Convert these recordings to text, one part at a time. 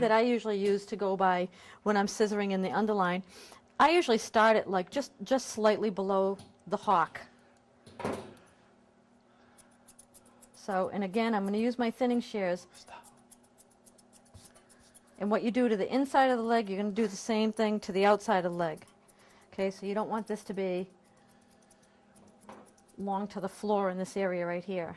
that I usually use to go by when I'm scissoring in the underline, I usually start it like just slightly below the hock. So, and again, I'm going to use my thinning shears. And what you do to the inside of the leg, you're going to do the same thing to the outside of the leg. Okay, so you don't want this to be long to the floor in this area right here.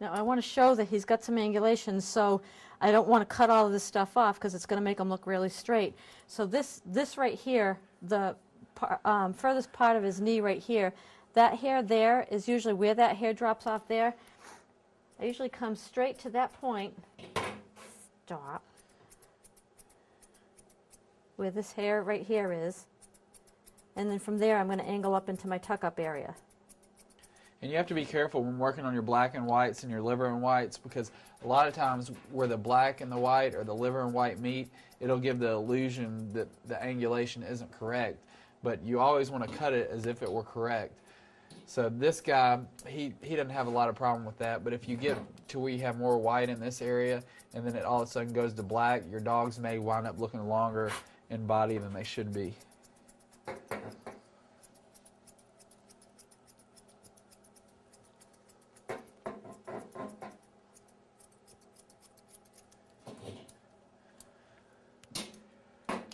Now I want to show that he's got some angulations, so I don't want to cut all of this stuff off because it's going to make him look really straight. So this right here, the furthest part of his knee right here, that hair there is usually where that hair drops off there. I usually come straight to that point, stop, where this hair right here is, and then from there I'm going to angle up into my tuck-up area. And you have to be careful when working on your black and whites and your liver and whites, because a lot of times where the black and the white or the liver and white meet, it'll give the illusion that the angulation isn't correct. But you always want to cut it as if it were correct. So this guy, he doesn't have a lot of problem with that, but if you get to where you have more white in this area and then it all of a sudden goes to black, your dogs may wind up looking longer in body than they should be.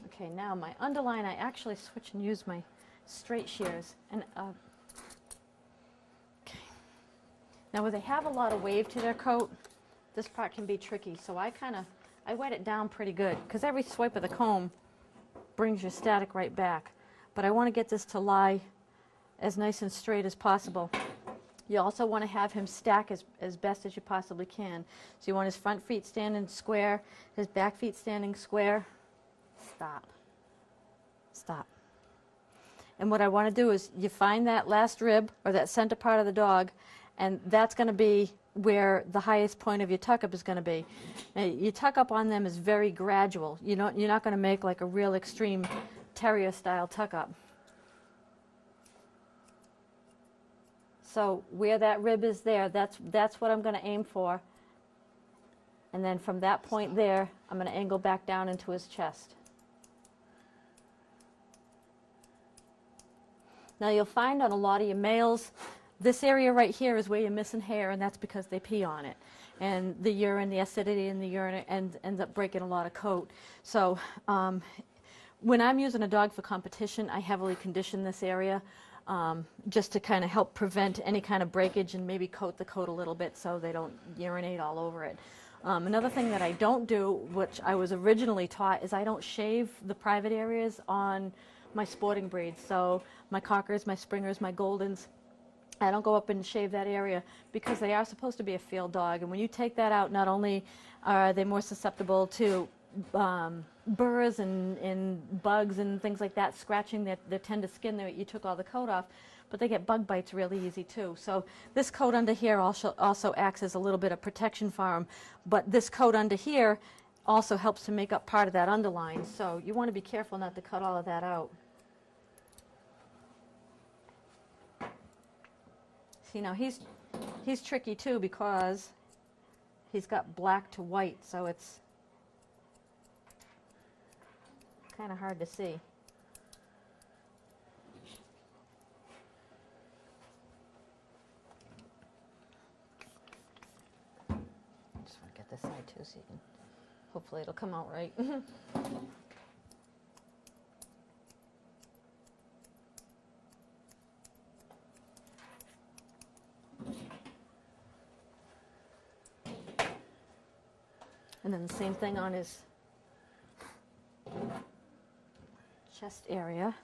Okay, now my underline, I actually switch and use my straight shears. And okay. Now where they have a lot of wave to their coat, this part can be tricky. So I wet it down pretty good, because every swipe of the comb brings your static right back. But I want to get this to lie as nice and straight as possible. You also want to have him stack as best as you possibly can. So you want his front feet standing square, his back feet standing square. Stop. Stop. And what I want to do is you find that last rib or that center part of the dog, and that's going to be where the highest point of your tuck-up is going to be. Now, your tuck-up on them is very gradual. You're not going to make like a real extreme terrier-style tuck-up. So where that rib is there, that's what I'm going to aim for. And then from that point there, I'm going to angle back down into his chest. Now you'll find on a lot of your males, this area right here is where you're missing hair, and that's because they pee on it. And the urine, the acidity in the urine ends up breaking a lot of coat. So when I'm using a dog for competition, I heavily condition this area just to kind of help prevent any kind of breakage and maybe coat the coat a little bit so they don't urinate all over it. Another thing that I don't do, which I was originally taught, is I don't shave the private areas on my sporting breeds. So my cockers, my springers, my goldens, I don't go up and shave that area because they are supposed to be a field dog. And when you take that out, not only are they more susceptible to burrs and bugs and things like that, scratching their tender skin that you took all the coat off, but they get bug bites really easy too. So this coat under here also acts as a little bit of protection for them. But this coat under here also helps to make up part of that underline. So you want to be careful not to cut all of that out. See, now he's tricky too because he's got black to white, so it's kind of hard to see. Just want to get this side too so you can, hopefully it'll come out right. And then the same thing on his chest area.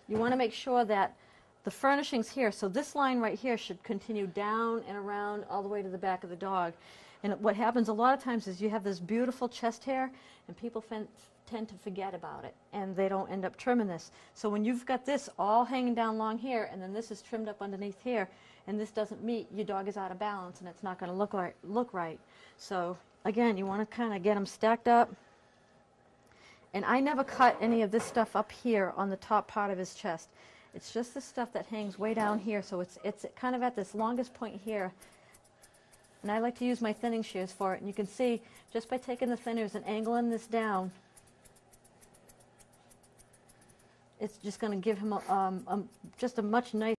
You want to make sure that the furnishings here, so this line right here should continue down and around all the way to the back of the dog. And what happens a lot of times is you have this beautiful chest hair and people tend to forget about it and they don't end up trimming this. So when you've got this all hanging down long here and then this is trimmed up underneath here and this doesn't meet, your dog is out of balance and it's not going to look right. So again, you want to kind of get them stacked up. And I never cut any of this stuff up here on the top part of his chest. It's just the stuff that hangs way down here, so it's kind of at this longest point here. And I like to use my thinning shears for it. And you can see, just by taking the thinners and angling this down, it's just going to give him just a much nicer